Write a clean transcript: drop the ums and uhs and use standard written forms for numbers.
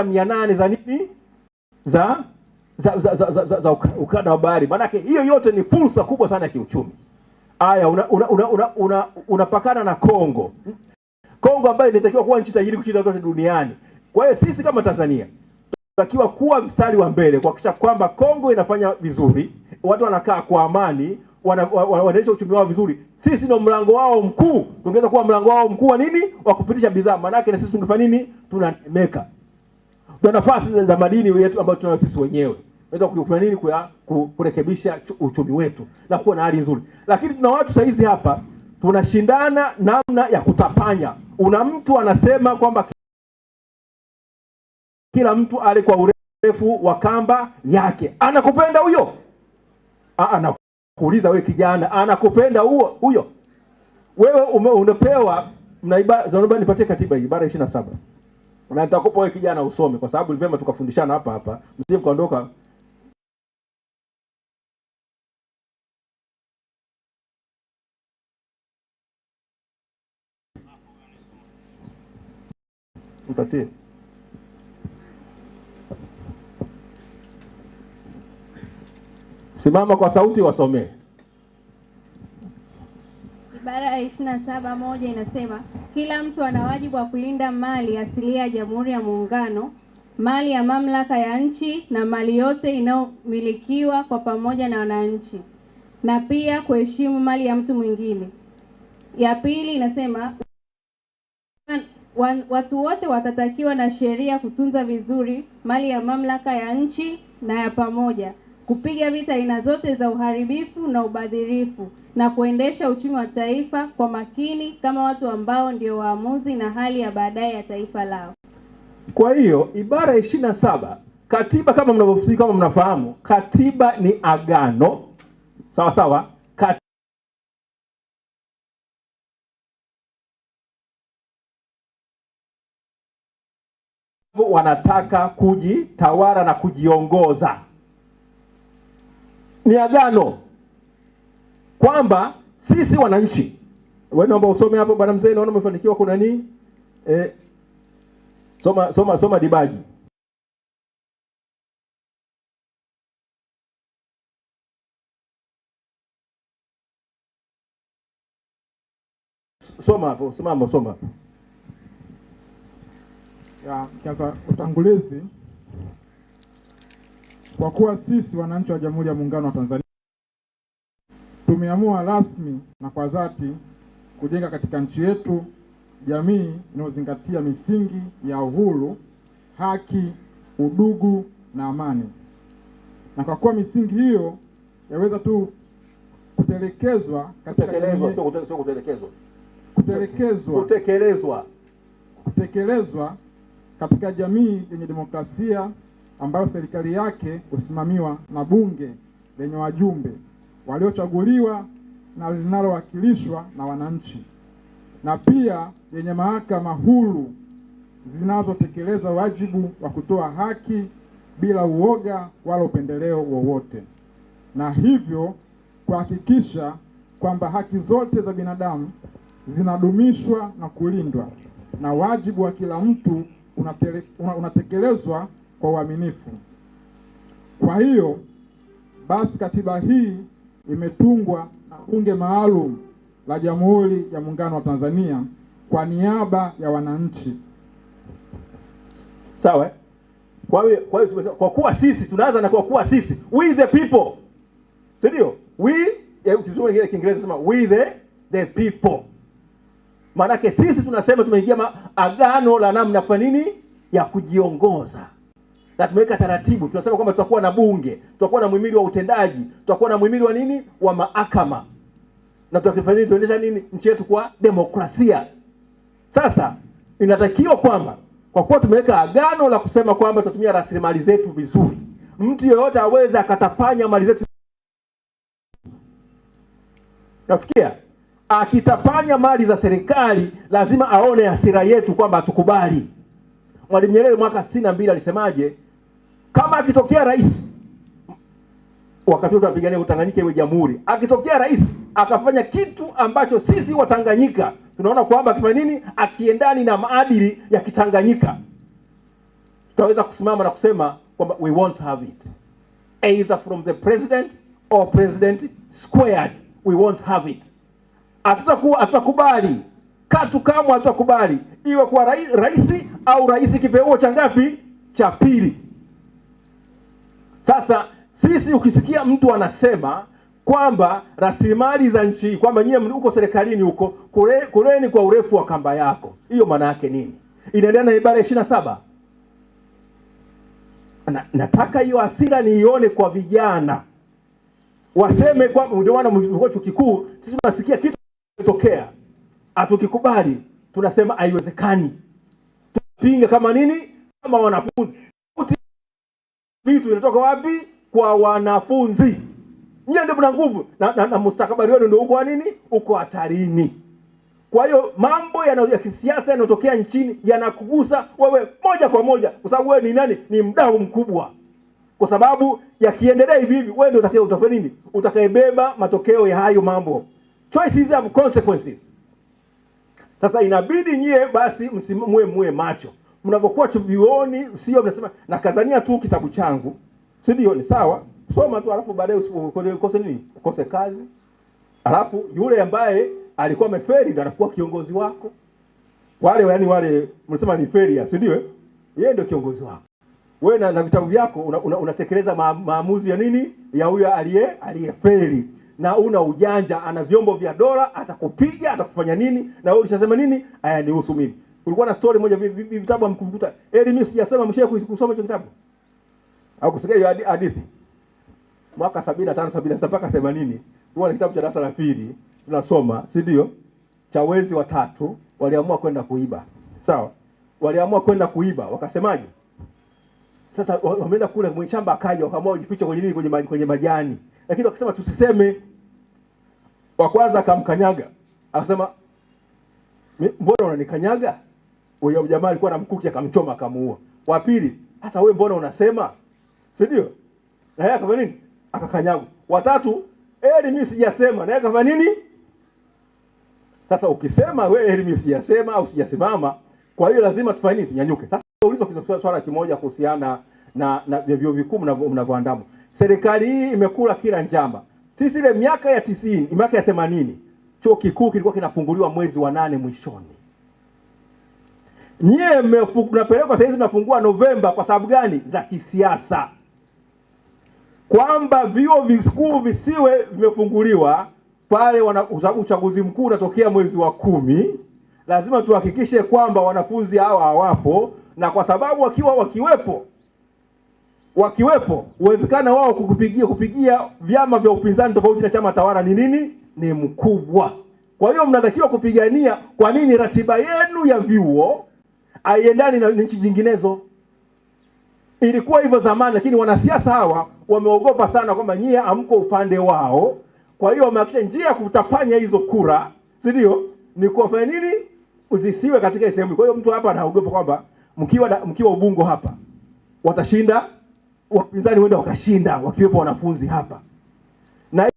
800 za nini za ukanda wa bahari. Maana hiyo yote ni fursa kubwa sana ya kiuchumi. Haya, unapakana na Kongo. Kongo ambayo inatakiwa kuwa nchi tajiri kushinda zote duniani. Kwa hiyo sisi kama Tanzania tunatakiwa kuwa mstari wa mbele kuhakikisha kwamba Kongo inafanya vizuri, watu wanakaa kwa amani, wanaendesha uchumi wao vizuri. Sisi ndio mlango wao mkuu. Tungeweza kuwa mlango wao mkuu wa nini? Wa kupitisha bidhaa. Maana yake na sisi tungefanya nini? Tunanemeka. Tuna nafasi za madini yetu ambayo tunayo sisi wenyewe. Tunaweza kufanya nini kurekebisha uchumi wetu na kuwa na hali nzuri. Lakini tuna watu sasa hizi hapa tunashindana namna ya kutapanya. Una mtu anasema kwamba kila mtu ale kwa urefu wa kamba yake. Anakupenda huyo? Anakuuliza wewe kijana, anakupenda huyo? Wewe unapewa naomba nipatie katiba hii ibara 27. Na nitakupa wewe kijana usome kwa sababu vema tukafundishana hapa. Msije mkaondoka. Nipatie. Simama kwa sauti wasomee. Ibara ya 27(1) inasema kila mtu ana wajibu wa kulinda mali asilia ya Jamhuri ya Muungano, mali ya mamlaka ya nchi na mali yote inayomilikiwa kwa pamoja na wananchi, na pia kuheshimu mali ya mtu mwingine. Ya pili inasema watu wote watatakiwa na sheria kutunza vizuri mali ya mamlaka ya nchi na ya pamoja, kupiga vita aina zote za uharibifu na ubadhirifu, na kuendesha uchumi wa taifa kwa makini kama watu ambao ndio waamuzi na hali ya baadaye ya taifa lao. Kwa hiyo ibara 27 katiba, kama mnavyofikiri, kama mnafahamu, katiba ni agano. Sawa sawa. Wanataka kujitawala na kujiongoza. Ni agano kwamba sisi wananchi, wewe naomba usome hapo bwana mzee, naona umefanikiwa. Kuna nini? Soma Dibaji. Soma hapo, soma hapo. Sasa utangulizi. Kwa kuwa sisi wananchi wa Jamhuri ya Muungano wa Tanzania tumeamua rasmi na kwa dhati kujenga katika nchi yetu jamii inayozingatia misingi ya uhuru, haki, udugu na amani. Na kwa kuwa misingi hiyo yaweza tu kutelekezwa katika jamii yenye demokrasia ambayo serikali yake husimamiwa na bunge lenye wajumbe waliochaguliwa na linalowakilishwa na wananchi, na pia yenye mahakama huru zinazotekeleza wajibu wa kutoa haki bila uoga wala upendeleo wowote, na hivyo kuhakikisha kwamba haki zote za binadamu zinadumishwa na kulindwa na wajibu wa kila mtu unatekelezwa kwa uaminifu. Kwa hiyo basi katiba hii imetungwa na Bunge Maalum la Jamhuri ya Muungano wa Tanzania kwa niaba ya wananchi. Sawa? Kwa kuwa sisi tunaanza na kwa kuwa sisi, we the people. Ndio? We, ukisoma ile Kiingereza sema we the people. Maana sisi tunasema tumeingia agano la namna kwa nini ya kujiongoza. Na tumeweka taratibu. Tunasema kwamba tutakuwa na bunge, tutakuwa na muhimili wa utendaji, tutakuwa na muhimili wa nini? Wa mahakama. Na tutafanya nini? Tuendesha nini? Nchi yetu kwa demokrasia. Sasa inatakiwa kwamba kwa kuwa tumeweka agano la kusema kwamba tutatumia rasilimali zetu vizuri, mtu yeyote aweze akatapanya mali zetu. Nasikia akitapanya mali za serikali lazima aone hasira yetu kwamba hatukubali. Mwalimu Nyerere mwaka 62 alisemaje? Kama akitokea rais, wakati tunapigania Tanganyika iwe jamhuri, akitokea rais akafanya kitu ambacho sisi Watanganyika tunaona kwamba akifanya nini, akiendani na maadili ya Kitanganyika, tutaweza kusimama na kusema kwamba we won't have it, either from the president or president squared. We won't have it. Hatutakubali katu kamwe, hatutakubali iwe kwa rais au rais kipeo cha ngapi, cha pili. Sasa sisi ukisikia mtu anasema kwamba rasilimali za nchi, kwamba nyie mko serikalini huko, kuleni kwa urefu wa kamba yako, hiyo maana yake nini? Inaendelea na ibara 27. Nataka hiyo hasira niione kwa vijana, waseme kwa ndio maana mko chuo kikuu sisi tunasikia kitu kitokea, hatukikubali, tunasema haiwezekani, tupinga kama nini, kama wanafunzi. Vitu vinatoka wapi? Kwa wanafunzi. Nyie ndio mna nguvu na mustakabali wenu ndio uko nini, uko hatarini. Kwa hiyo mambo ya kisiasa yanayotokea nchini yanakugusa wewe moja kwa moja, kwa sababu wewe ni nani? Ni mdau mkubwa. Kwa sababu yakiendelea hivi hivi, wewe ndio utafanya nini? Utakayebeba matokeo ya hayo mambo. Choices have consequences. Sasa inabidi nyie basi mwe macho. Mnapokuwa chuvioni, sio mnasema nakazania tu kitabu changu. Si ndio? Ni sawa. Soma tu alafu baadaye usikose nini? Ukose kazi. Alafu yule ambaye alikuwa ameferi ndio anakuwa kiongozi wako. Wale mnasema ni feria, si ndio? Yeye ndio kiongozi wako. Wewe na vitabu vyako unatekeleza maamuzi ya nini? Ya huyo aliyeferi. Na una ujanja, ana vyombo vya dola, atakupiga, atakufanya nini? Na wewe ulishasema nini? Haya nihusu mimi. Kulikuwa na story moja, vitabu amkuvuta. Mimi sijasema, mshaye kusoma hicho kitabu? Au kusikia hiyo hadithi? Mwaka 75 76 mpaka 80, huwa kitabu cha darasa la pili tunasoma, si ndio? Cha wezi watatu waliamua kwenda kuiba. Sawa? Waliamua kwenda kuiba, wakasemaje? Sasa wameenda kule mwenye shamba akaja, wakaamua kujificha kwenye nini, kwenye majani. Lakini wakasema tusiseme. Wa kwanza akamkanyaga. Akasema mbona unanikanyaga? Huyo jamaa alikuwa na mkuki, akamchoma akamuua. Wa pili, sasa wewe mbona unasema? Si ndio? Na yeye akafanya nini? Akakanyaga. Wa tatu, mimi sijasema. Na yeye akafanya nini? Sasa ukisema wewe mimi sijasema au sijasimama, kwa hiyo lazima tufanye nini? Tunyanyuke. Sasa ulizwa swala kimoja kuhusiana na vyuo vikuu mnavyoandama. Serikali hii imekula kila njama. Sisi ile miaka ya 90, miaka ya 80, chuo kikuu kilikuwa kinafunguliwa mwezi wa 8 mwishoni. Nyie mnapelekwa sasa hizi tunafungua Novemba kwa sababu gani? Za kisiasa. Kwamba vyuo vikuu visiwe vimefunguliwa pale uchaguzi mkuu unatokea mwezi wa 10, lazima tuhakikishe kwamba wanafunzi hawa hawapo, na kwa sababu wakiwepo uwezekano wao kupigia vyama vya upinzani tofauti na chama tawala ni nini? Ni mkubwa. Kwa hiyo mnatakiwa kupigania kwa nini ratiba yenu ya vyuo haiendani na nchi nyinginezo. Ilikuwa hivyo zamani, lakini wanasiasa hawa wameogopa sana kwamba nyie hamko upande wao. Kwa hiyo wamehakikisha njia ya kutapanya hizo kura, si ndio? Ni kufanya nini? Uzisiwe katika sehemu. Kwa hiyo mtu hapa anaogopa kwamba mkiwa Ubungo hapa watashinda, wapinzani wenda wakashinda wakiwepo wanafunzi hapa. Na